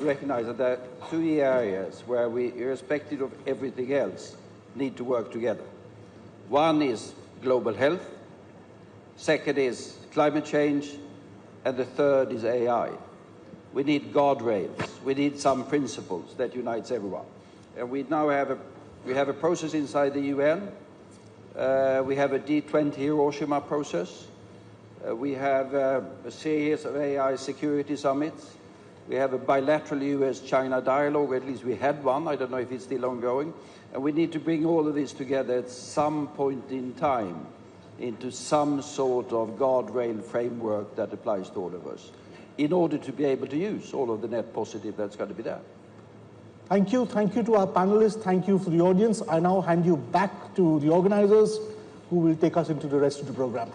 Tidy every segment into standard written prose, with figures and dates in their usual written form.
recognize that there are 3 areas where we, irrespective of everything else, need to work together. One is global health, second is climate change, and the third is AI. We need guardrails. We need some principles that unites everyone. And we now have a process inside the UN. We have a G20 Hiroshima process. We have a series of AI security summits. We have a bilateral US-China dialogue, at least we had one. I don't know if it's still ongoing. And we need to bring all of this together at some point in time into some sort of guardrail framework that applies to all of us, in order to be able to use all of the net positive that's going to be there. Thank you. Thank you to our panelists. Thank you for the audience. I now hand you back to the organizers, who will take us into the rest of the program.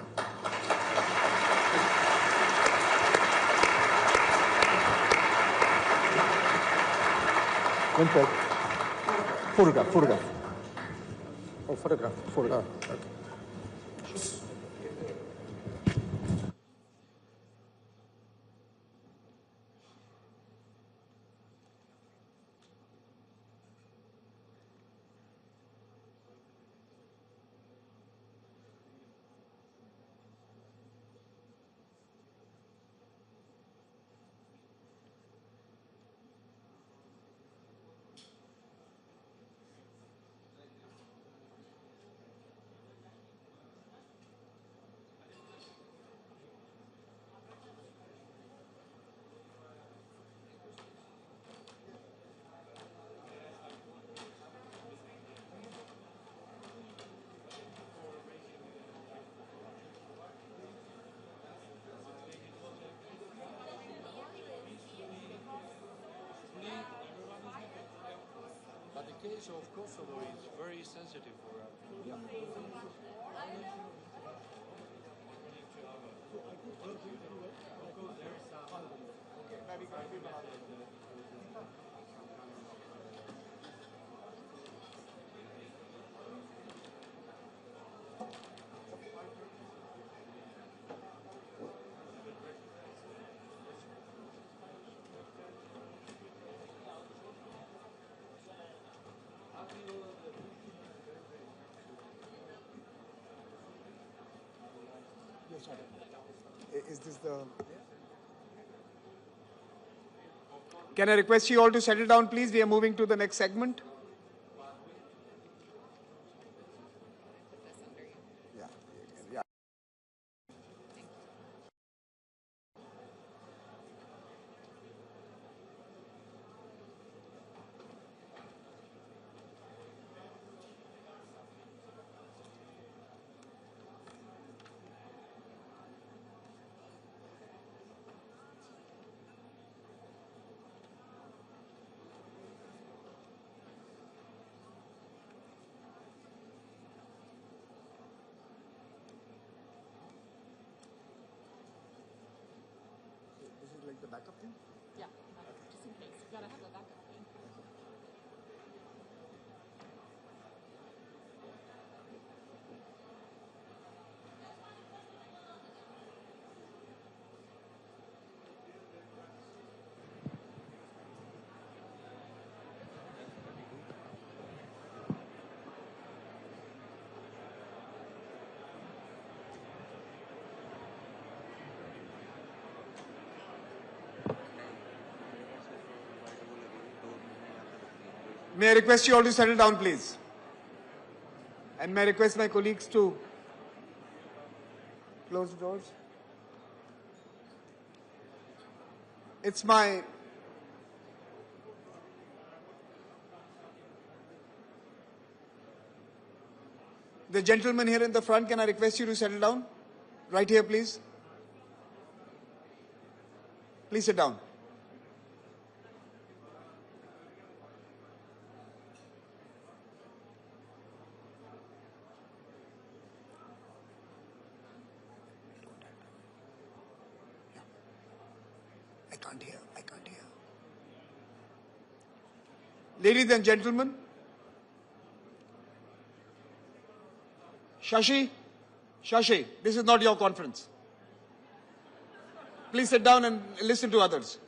Photograph. Oh, photograph. Okay. The case of Kosovo is very sensitive for us. Is this the... Can I request you all to settle down, please? We are moving to the next segment. Yeah. Like the backup thing? Yeah, just in case. You gotta have a backup thing. May I request you all to settle down, please? And may I request my colleagues to close the doors? It's my... The gentleman here in the front, can I request you to settle down? Right here, please. Please sit down. I can't hear. Ladies and gentlemen, Shashi, this is not your conference. Please sit down and listen to others.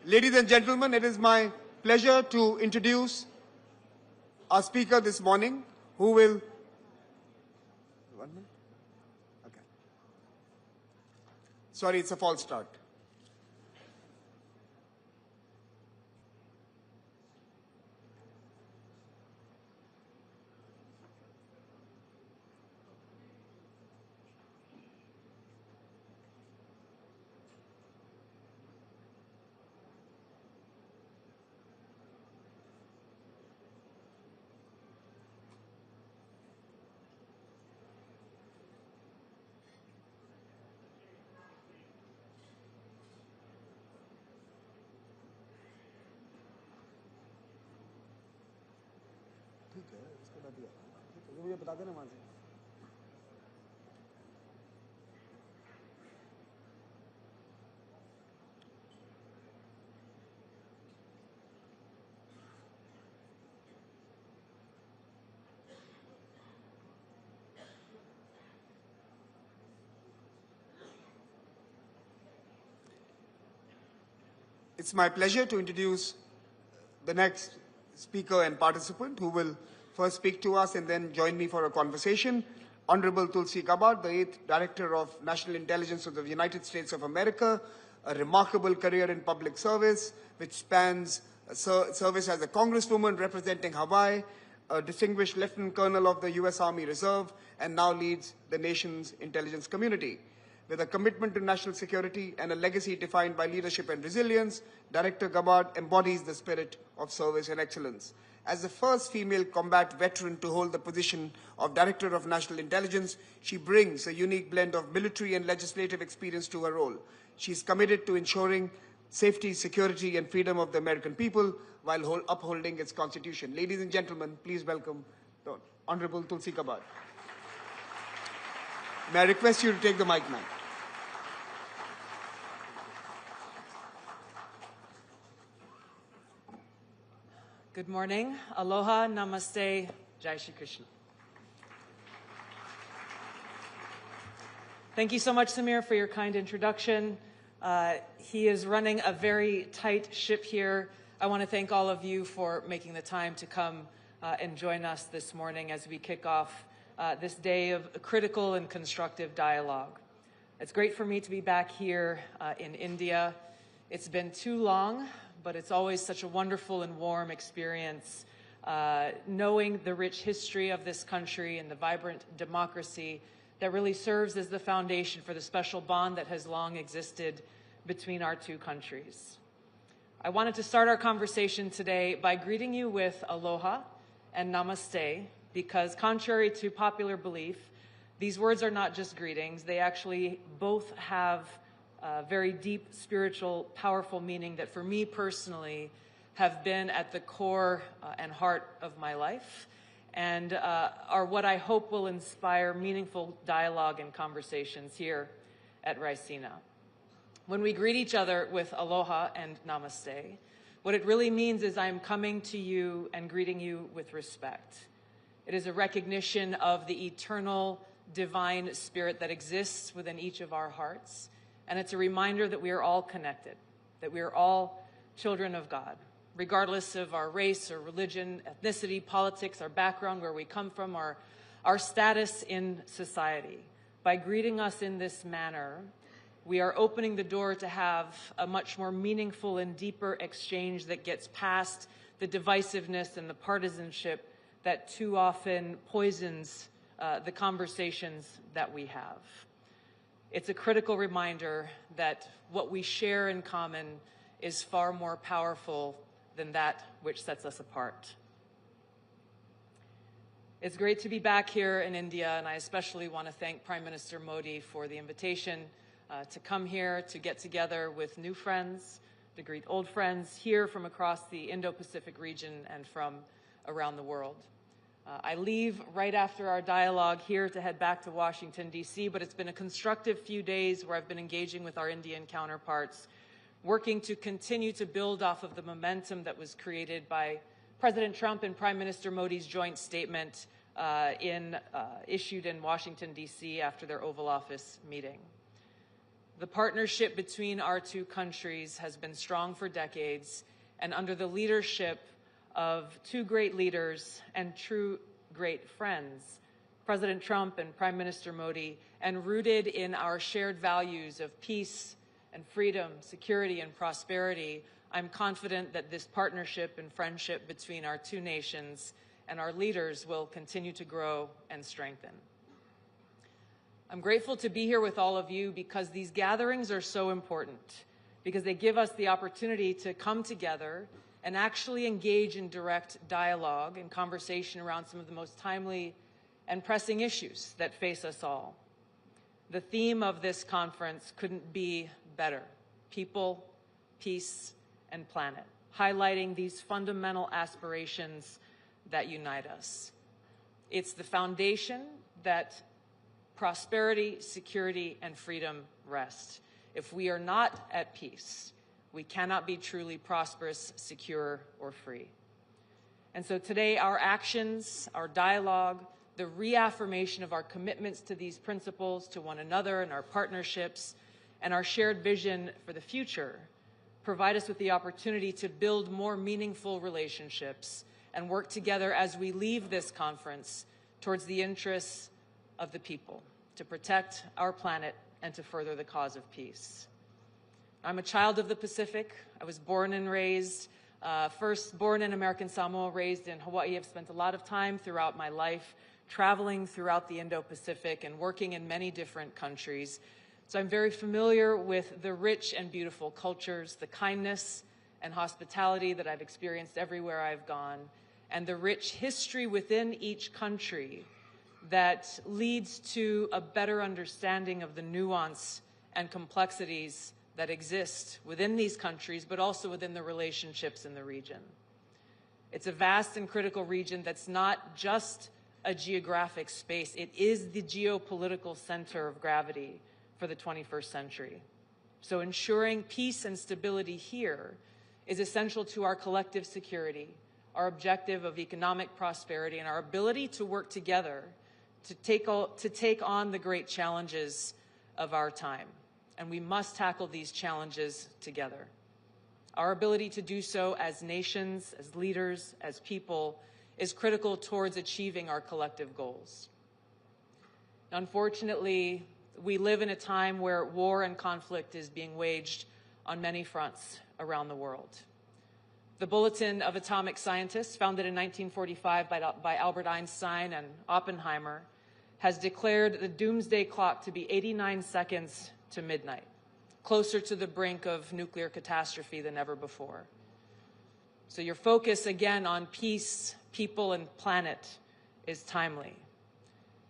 Ladies and gentlemen, it is my pleasure to introduce our speaker this morning, who will... 1 minute? Okay. Sorry, it's a false start. मुझे बता देना वहाँ से। It's my pleasure to introduce the next speaker and participant who will first speak to us and then join me for a conversation. Honorable Tulsi Gabbard, the 8th Director of National Intelligence of the United States of America, a remarkable career in public service, which spans service as a congresswoman representing Hawaii, a distinguished Lieutenant Colonel of the U.S. Army Reserve, and now leads the nation's intelligence community. With a commitment to national security and a legacy defined by leadership and resilience, Director Gabbard embodies the spirit of service and excellence. As the first female combat veteran to hold the position of Director of National Intelligence, she brings a unique blend of military and legislative experience to her role. She is committed to ensuring safety, security, and freedom of the American people while upholding its Constitution. Ladies and gentlemen, please welcome the Honorable Tulsi Gabbard. May I request you to take the mic, ma'am. Good morning. Aloha, namaste, Jai Shri Krishna. Thank you so much, Samir, for your kind introduction. He is running a very tight ship here. I want to thank all of you for making the time to come and join us this morning as we kick off this day of critical and constructive dialogue. It's great for me to be back here in India. It's been too long, but it's always such a wonderful and warm experience knowing the rich history of this country and the vibrant democracy that really serves as the foundation for the special bond that has long existed between our two countries. I wanted to start our conversation today by greeting you with aloha and namaste, because contrary to popular belief, these words are not just greetings. They actually both have very deep, spiritual, powerful meaning that for me personally have been at the core and heart of my life, and are what I hope will inspire meaningful dialogue and conversations here at Raisina. When we greet each other with aloha and namaste, what it really means is I'm coming to you and greeting you with respect. It is a recognition of the eternal, divine spirit that exists within each of our hearts. And it's a reminder that we are all connected, that we are all children of God, regardless of our race or religion, ethnicity, politics, our background, where we come from, our status in society. By greeting us in this manner, we are opening the door to have a much more meaningful and deeper exchange that gets past the divisiveness and the partisanship that too often poisons the conversations that we have. It's a critical reminder that what we share in common is far more powerful than that which sets us apart. It's great to be back here in India, and I especially want to thank Prime Minister Modi for the invitation to come here, to get together with new friends, to greet old friends here from across the Indo-Pacific region and from around the world. I leave right after our dialogue here to head back to Washington, D.C., but it's been a constructive few days where I've been engaging with our Indian counterparts, working to continue to build off of the momentum that was created by President Trump and Prime Minister Modi's joint statement issued in Washington, D.C. after their Oval Office meeting. The partnership between our two countries has been strong for decades, and under the leadership of two great leaders and true great friends, President Trump and Prime Minister Modi, and rooted in our shared values of peace and freedom, security and prosperity, I'm confident that this partnership and friendship between our two nations and our leaders will continue to grow and strengthen. I'm grateful to be here with all of you because these gatherings are so important, because they give us the opportunity to come together and actually engage in direct dialogue and conversation around some of the most timely and pressing issues that face us all. The theme of this conference couldn't be better: people, peace, and planet, highlighting these fundamental aspirations that unite us. It's the foundation that prosperity, security, and freedom rest. If we are not at peace, we cannot be truly prosperous, secure, or free. And so today, our actions, our dialogue, the reaffirmation of our commitments to these principles, to one another and our partnerships, and our shared vision for the future provide us with the opportunity to build more meaningful relationships and work together as we leave this conference towards the interests of the people, to protect our planet and to further the cause of peace. I'm a child of the Pacific. I was born and raised, first born in American Samoa, raised in Hawaii. I've spent a lot of time throughout my life traveling throughout the Indo-Pacific and working in many different countries. So I'm very familiar with the rich and beautiful cultures, the kindness and hospitality that I've experienced everywhere I've gone, and the rich history within each country that leads to a better understanding of the nuance and complexities that exist within these countries, but also within the relationships in the region. It's a vast and critical region that's not just a geographic space. It is the geopolitical center of gravity for the 21st century. So ensuring peace and stability here is essential to our collective security, our objective of economic prosperity, and our ability to work together to take on the great challenges of our time. And we must tackle these challenges together. Our ability to do so as nations, as leaders, as people, is critical towards achieving our collective goals. Unfortunately, we live in a time where war and conflict is being waged on many fronts around the world. The Bulletin of Atomic Scientists, founded in 1945 by Albert Einstein and Oppenheimer, has declared the doomsday clock to be 89 seconds to midnight, closer to the brink of nuclear catastrophe than ever before. So your focus again on peace, people, and planet is timely.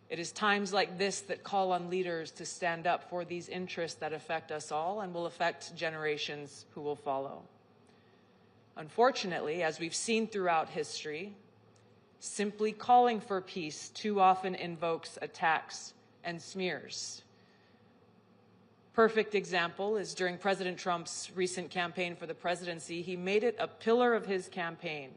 It is times like this that call on leaders to stand up for these interests that affect us all and will affect generations who will follow. Unfortunately, as we've seen throughout history, simply calling for peace too often invokes attacks and smears. Perfect example is during President Trump's recent campaign for the presidency. He made it a pillar of his campaign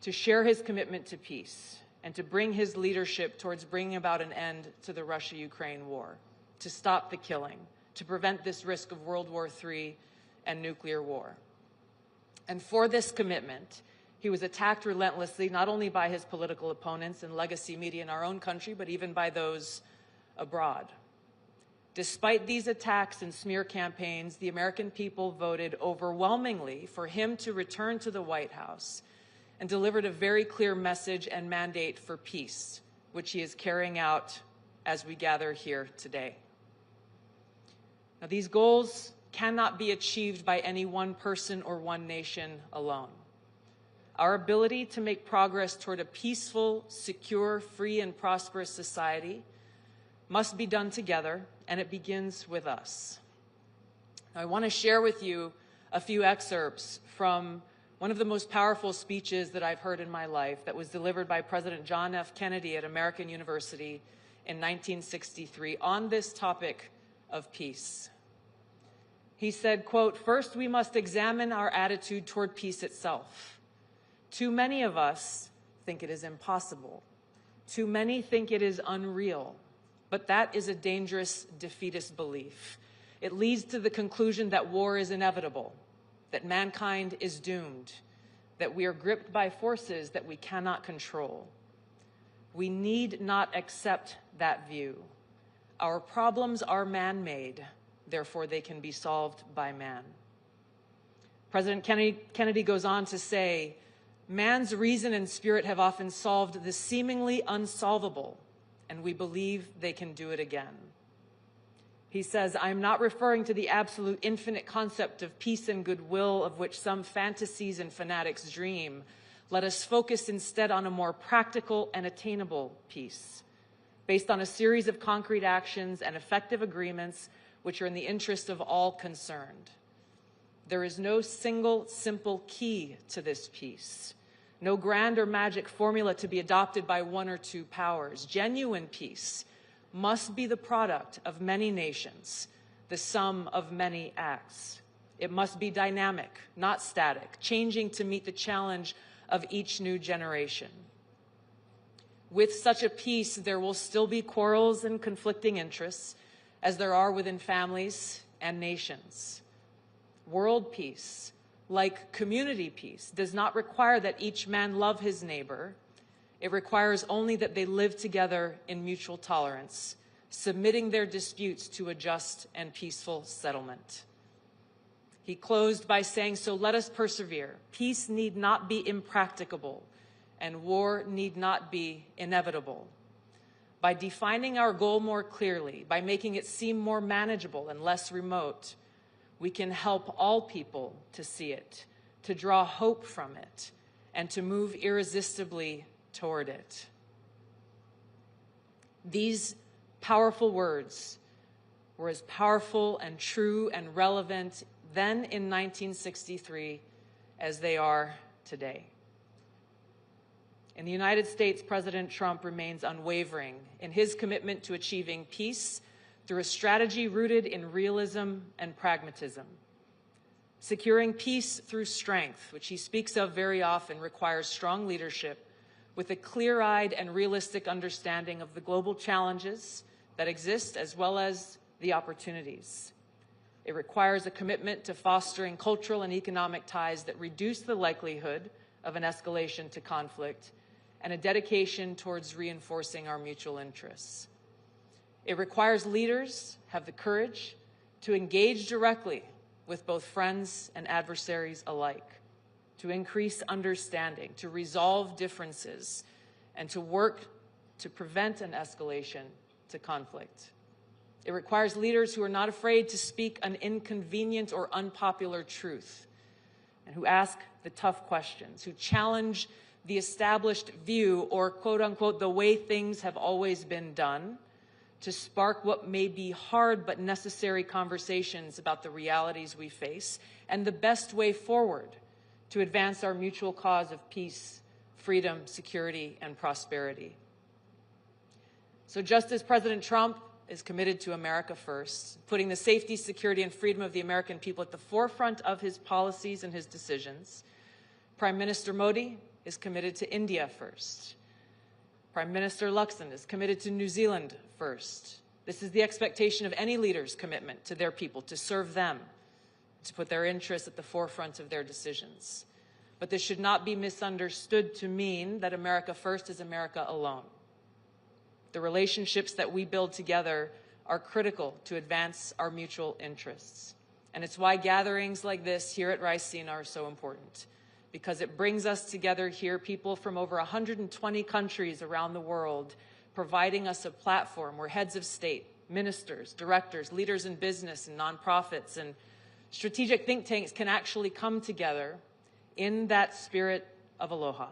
to share his commitment to peace and to bring his leadership towards bringing about an end to the Russia-Ukraine war, to stop the killing, to prevent this risk of World War III and nuclear war. And for this commitment, he was attacked relentlessly, not only by his political opponents and legacy media in our own country, but even by those abroad. Despite these attacks and smear campaigns, the American people voted overwhelmingly for him to return to the White House and delivered a very clear message and mandate for peace, which he is carrying out as we gather here today. Now, these goals cannot be achieved by any one person or one nation alone. Our ability to make progress toward a peaceful, secure, free, and prosperous society must be done together, and it begins with us. Now, I want to share with you a few excerpts from one of the most powerful speeches that I've heard in my life that was delivered by President John F. Kennedy at American University in 1963 on this topic of peace. He said, quote, "First, we must examine our attitude toward peace itself. Too many of us think it is impossible. Too many think it is unreal. But that is a dangerous defeatist belief. It leads to the conclusion that war is inevitable, that mankind is doomed, that we are gripped by forces that we cannot control. We need not accept that view. Our problems are man-made, therefore they can be solved by man. President Kennedy goes on to say, man's reason and spirit have often solved the seemingly unsolvable, and we believe they can do it again. He says, I am not referring to the absolute infinite concept of peace and goodwill of which some fantasies and fanatics dream. Let us focus instead on a more practical and attainable peace, based on a series of concrete actions and effective agreements which are in the interest of all concerned. There is no single, simple key to this peace, no grand or magic formula to be adopted by one or two powers. Genuine peace must be the product of many nations, the sum of many acts. It must be dynamic, not static, changing to meet the challenge of each new generation. With such a peace, there will still be quarrels and conflicting interests, as there are within families and nations. World peace, like community peace, does not require that each man love his neighbor. It requires only that they live together in mutual tolerance, submitting their disputes to a just and peaceful settlement. He closed by saying, so let us persevere. Peace need not be impracticable, and war need not be inevitable. By defining our goal more clearly, by making it seem more manageable and less remote, we can help all people to see it, to draw hope from it, and to move irresistibly toward it. These powerful words were as powerful and true and relevant then in 1963 as they are today. In the United States, President Trump remains unwavering in his commitment to achieving peace through a strategy rooted in realism and pragmatism. Securing peace through strength, which he speaks of very often, requires strong leadership with a clear-eyed and realistic understanding of the global challenges that exist as well as the opportunities. It requires a commitment to fostering cultural and economic ties that reduce the likelihood of an escalation to conflict, and a dedication towards reinforcing our mutual interests. It requires leaders have the courage to engage directly with both friends and adversaries alike, to increase understanding, to resolve differences, and to work to prevent an escalation to conflict. It requires leaders who are not afraid to speak an inconvenient or unpopular truth, and who ask the tough questions, who challenge the established view or, quote unquote, the way things have always been done, to spark what may be hard but necessary conversations about the realities we face and the best way forward to advance our mutual cause of peace, freedom, security, and prosperity. So just as President Trump is committed to America first, putting the safety, security, and freedom of the American people at the forefront of his policies and his decisions, Prime Minister Modi is committed to India first. Prime Minister Luxon is committed to New Zealand first. This is the expectation of any leader's commitment to their people, to serve them, to put their interests at the forefront of their decisions. But this should not be misunderstood to mean that America first is America alone. The relationships that we build together are critical to advance our mutual interests. And it's why gatherings like this here at Raisina are so important, because it brings us together here, people from over 120 countries around the world, providing us a platform where heads of state, ministers, directors, leaders in business and nonprofits, and strategic think tanks can actually come together in that spirit of aloha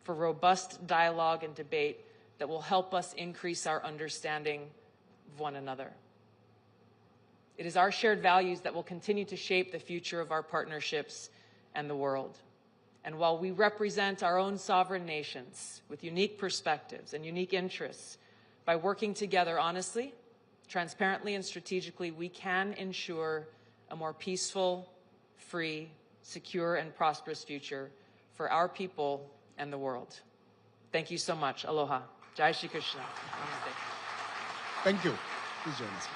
for robust dialogue and debate that will help us increase our understanding of one another. It is our shared values that will continue to shape the future of our partnerships and the world. And while we represent our own sovereign nations with unique perspectives and unique interests, by working together honestly, transparently, and strategically, we can ensure a more peaceful, free, secure, and prosperous future for our people and the world. Thank you so much. Aloha. Jai Shri Krishna. Namaste. Thank you. Please join us.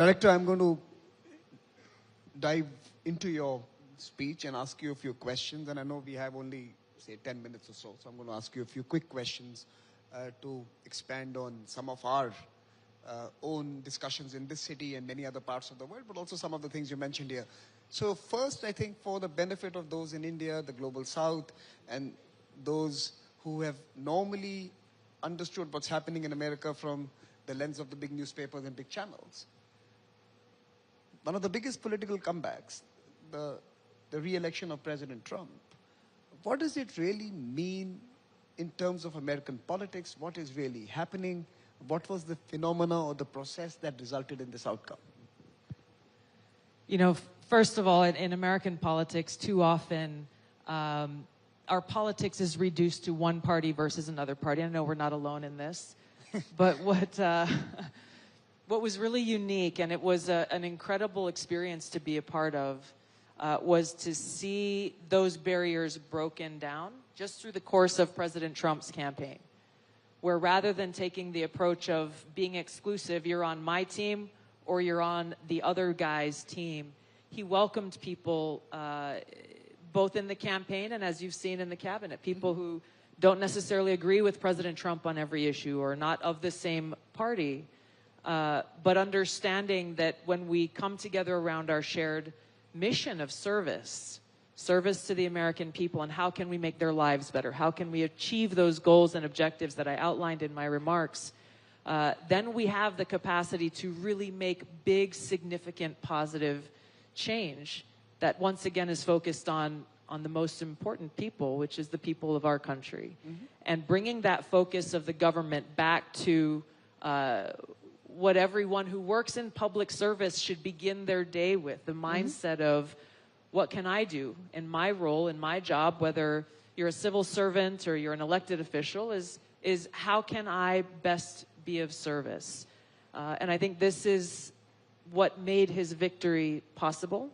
Director, I'm going to dive into your speech and ask you a few questions. And I know we have only, say, 10 minutes or so. So I'm going to ask you a few quick questions to expand on some of our own discussions in this city and many other parts of the world, but also some of the things you mentioned here. So first, I think for the benefit of those in India, the Global South, and those who have normally understood what's happening in America from the lens of the big newspapers and big channels, one of the biggest political comebacks, the re-election of President Trump, what does it really mean in terms of American politics? What is really happening? What was the phenomena or the process that resulted in this outcome? You know, first of all, in American politics, too often our politics is reduced to one party versus another party. I know we're not alone in this, but what was really unique, and it was an incredible experience to be a part of, was to see those barriers broken down just through the course of President Trump's campaign, where rather than taking the approach of being exclusive, you're on my team or you're on the other guy's team, he welcomed people both in the campaign and, as you've seen, in the cabinet, people who don't necessarily agree with President Trump on every issue or not of the same party, but understanding that when we come together around our shared mission of service to the American people, and how can we make their lives better, how can we achieve those goals and objectives that I outlined in my remarks, then we have the capacity to really make big, significant, positive change that once again is focused on the most important people, which is the people of our country. Mm-hmm. And bringing that focus of the government back to what everyone who works in public service should begin their day with, the mindset of, what can I do in my role, in my job, whether you're a civil servant or you're an elected official, is how can I best be of service? And I think this is what made his victory possible,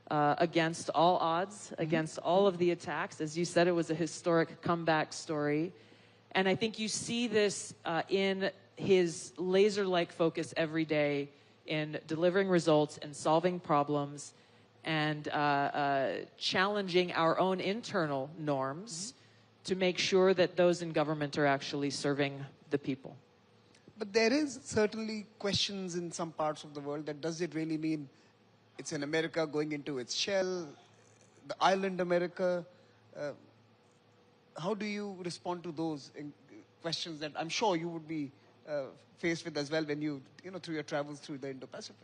against all odds, against all of the attacks. As you said, it was a historic comeback story. And I think you see this in his laser-like focus every day in delivering results and solving problems and challenging our own internal norms to make sure that those in government are actually serving the people. But there is certainly questions in some parts of the world that does it really mean it's an America going into its shell, the island America? How do you respond to those questions that I'm sure you would be faced with as well when you through your travels through the Indo-Pacific?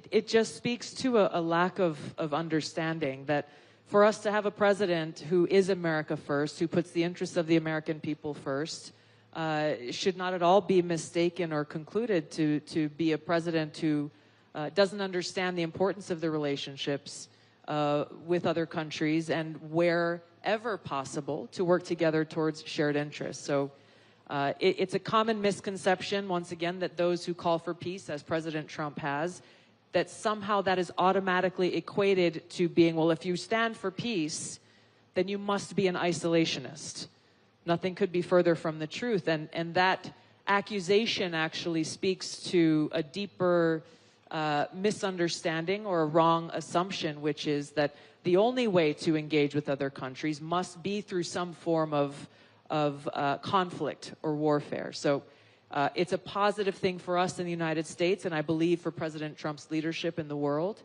It just speaks to a lack of understanding that for us to have a president who is America first, who puts the interests of the American people first, should not at all be mistaken or concluded to be a president who doesn't understand the importance of the relationships with other countries and wherever possible to work together towards shared interests. So it's a common misconception, once again, that those who call for peace, as President Trump has, that somehow that is automatically equated to being, well, if you stand for peace, then you must be an isolationist. Nothing could be further from the truth. And that accusation actually speaks to a deeper misunderstanding or a wrong assumption, which is that the only way to engage with other countries must be through some form of conflict or warfare. So it's a positive thing for us in the United States, and I believe for President Trump's leadership in the world,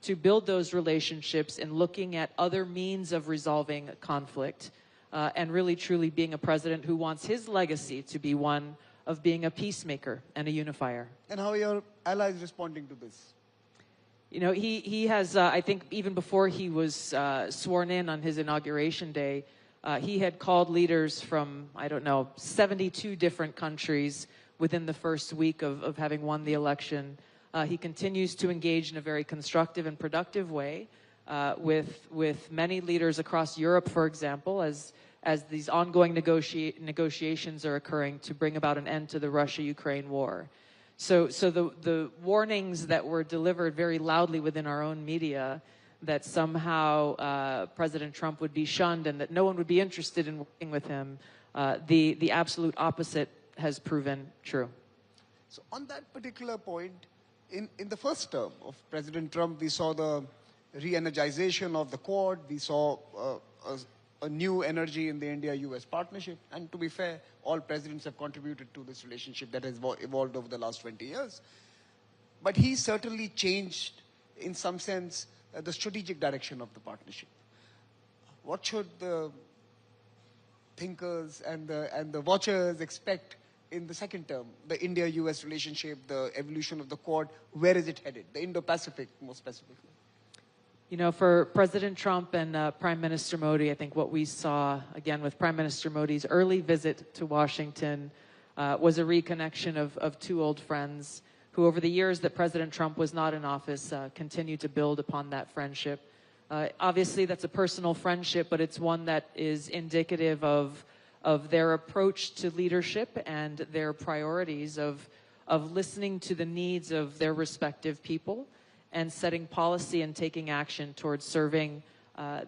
to build those relationships and looking at other means of resolving conflict, and really truly being a president who wants his legacy to be one of being a peacemaker and a unifier. And how are your allies responding to this? You know, he has, I think even before he was sworn in on his inauguration day, he had called leaders from, 72 different countries within the first week of having won the election. He continues to engage in a very constructive and productive way with many leaders across Europe, for example, as these ongoing negotiations are occurring to bring about an end to the Russia-Ukraine war. So the warnings that were delivered very loudly within our own media that somehow President Trump would be shunned and that no one would be interested in working with him, the absolute opposite has proven true. So on that particular point, in the first term of President Trump, we saw the re-energization of the Quad. We saw a new energy in the India-US partnership. And to be fair, all presidents have contributed to this relationship that has evolved over the last 20 years. But he certainly changed, in some sense, the strategic direction of the partnership. What should the thinkers and the watchers expect in the second term? The India-US relationship, the evolution of the Quad, where is it headed? The Indo-Pacific, more specifically. You know, for President Trump and Prime Minister Modi, I think what we saw, again, with Prime Minister Modi's early visit to Washington was a reconnection of two old friends who, over the years that President Trump was not in office, continued to build upon that friendship. Obviously, that's a personal friendship, but it's one that is indicative of their approach to leadership and their priorities of listening to the needs of their respective people and setting policy and taking action towards serving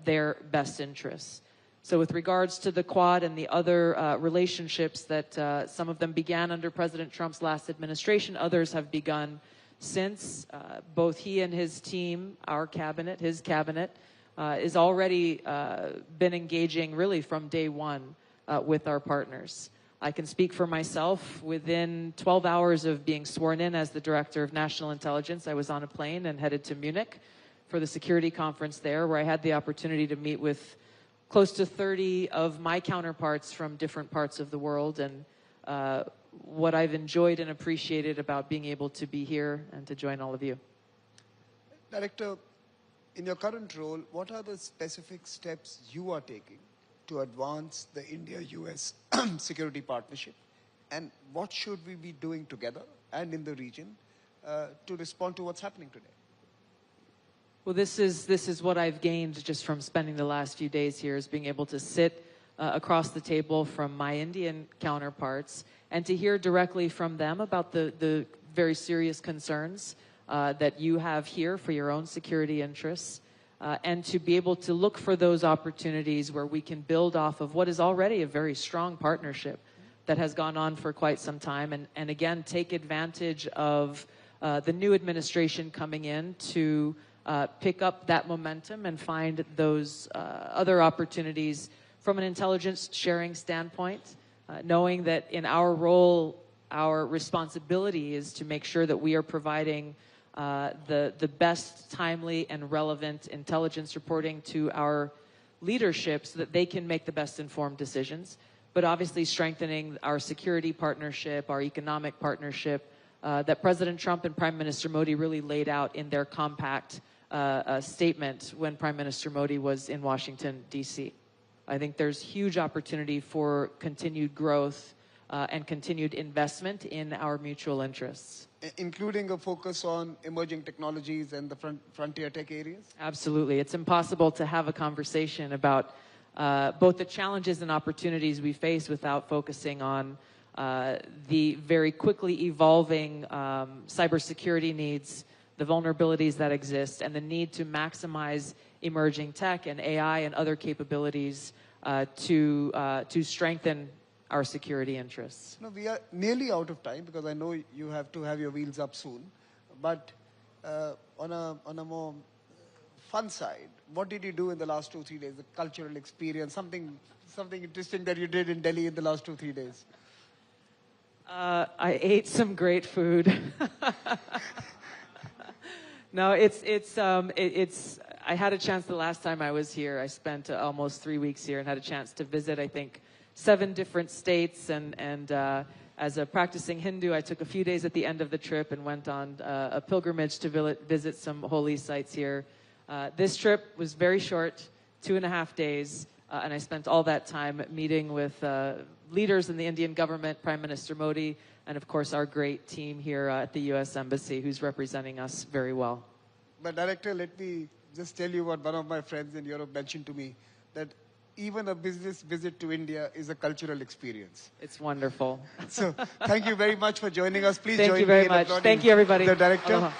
their best interests. So with regards to the Quad and the other relationships that some of them began under President Trump's last administration, others have begun since. Both he and his team, our cabinet, his cabinet, is already been engaging really from day one with our partners. I can speak for myself. Within 12 hours of being sworn in as the Director of National Intelligence, I was on a plane and headed to Munich for the security conference there, where I had the opportunity to meet with close to 30 of my counterparts from different parts of the world. And what I've enjoyed and appreciated about being able to be here and to join all of you. Director, in your current role, what are the specific steps you are taking to advance the India-US security partnership? And what should we be doing together and in the region to respond to what's happening today? Well, this is what I've gained just from spending the last few days here, is being able to sit across the table from my Indian counterparts and to hear directly from them about the very serious concerns that you have here for your own security interests, and to be able to look for those opportunities where we can build off of what is already a very strong partnership that has gone on for quite some time, and again, take advantage of the new administration coming in to pick up that momentum and find those other opportunities from an intelligence sharing standpoint, knowing that in our role, our responsibility is to make sure that we are providing the best, timely, and relevant intelligence reporting to our leadership so that they can make the best informed decisions, but obviously strengthening our security partnership, our economic partnership that President Trump and Prime Minister Modi really laid out in their compact statement when Prime Minister Modi was in Washington, D.C. I think there's huge opportunity for continued growth and continued investment in our mutual interests. Including a focus on emerging technologies and the frontier tech areas? Absolutely. It's impossible to have a conversation about both the challenges and opportunities we face without focusing on the very quickly evolving cybersecurity needs, the vulnerabilities that exist, and the need to maximize emerging tech and AI and other capabilities to strengthen our security interests. No, we are nearly out of time because I know you have to have your wheels up soon. But on a more fun side, what did you do in the last 2-3 days? A cultural experience, something interesting that you did in Delhi in the last 2-3 days? I ate some great food. No, I had a chance the last time I was here. I spent almost 3 weeks here and had a chance to visit, I think, 7 different states. And as a practicing Hindu, I took a few days at the end of the trip and went on a pilgrimage to visit some holy sites here. This trip was very short, 2.5 days, and I spent all that time meeting with leaders in the Indian government, Prime Minister Modi, and of course our great team here at the U.S. Embassy, who's representing us very well. But Director, let me just tell you what one of my friends in Europe mentioned to me, that even a business visit to India is a cultural experience. It's wonderful. So thank you very much for joining us. Please Thank join you very me in much. applauding Thank you, everybody. the Director. Aloha.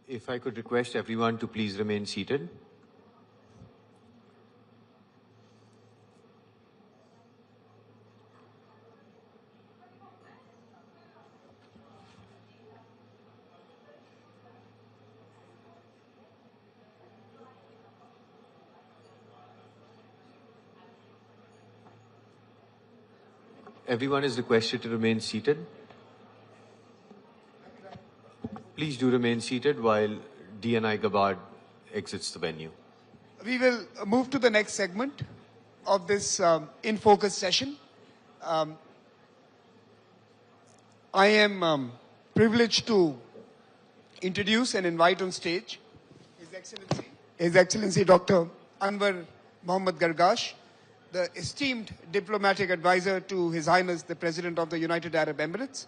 If I could request everyone to please remain seated. Everyone is requested to remain seated. Please do remain seated while DNI Gabbard exits the venue. We will move to the next segment of this In Focus session. I am privileged to introduce and invite on stage His Excellency Dr. Anwar Mohammad Gargash, the esteemed diplomatic advisor to His Highness the President of the United Arab Emirates.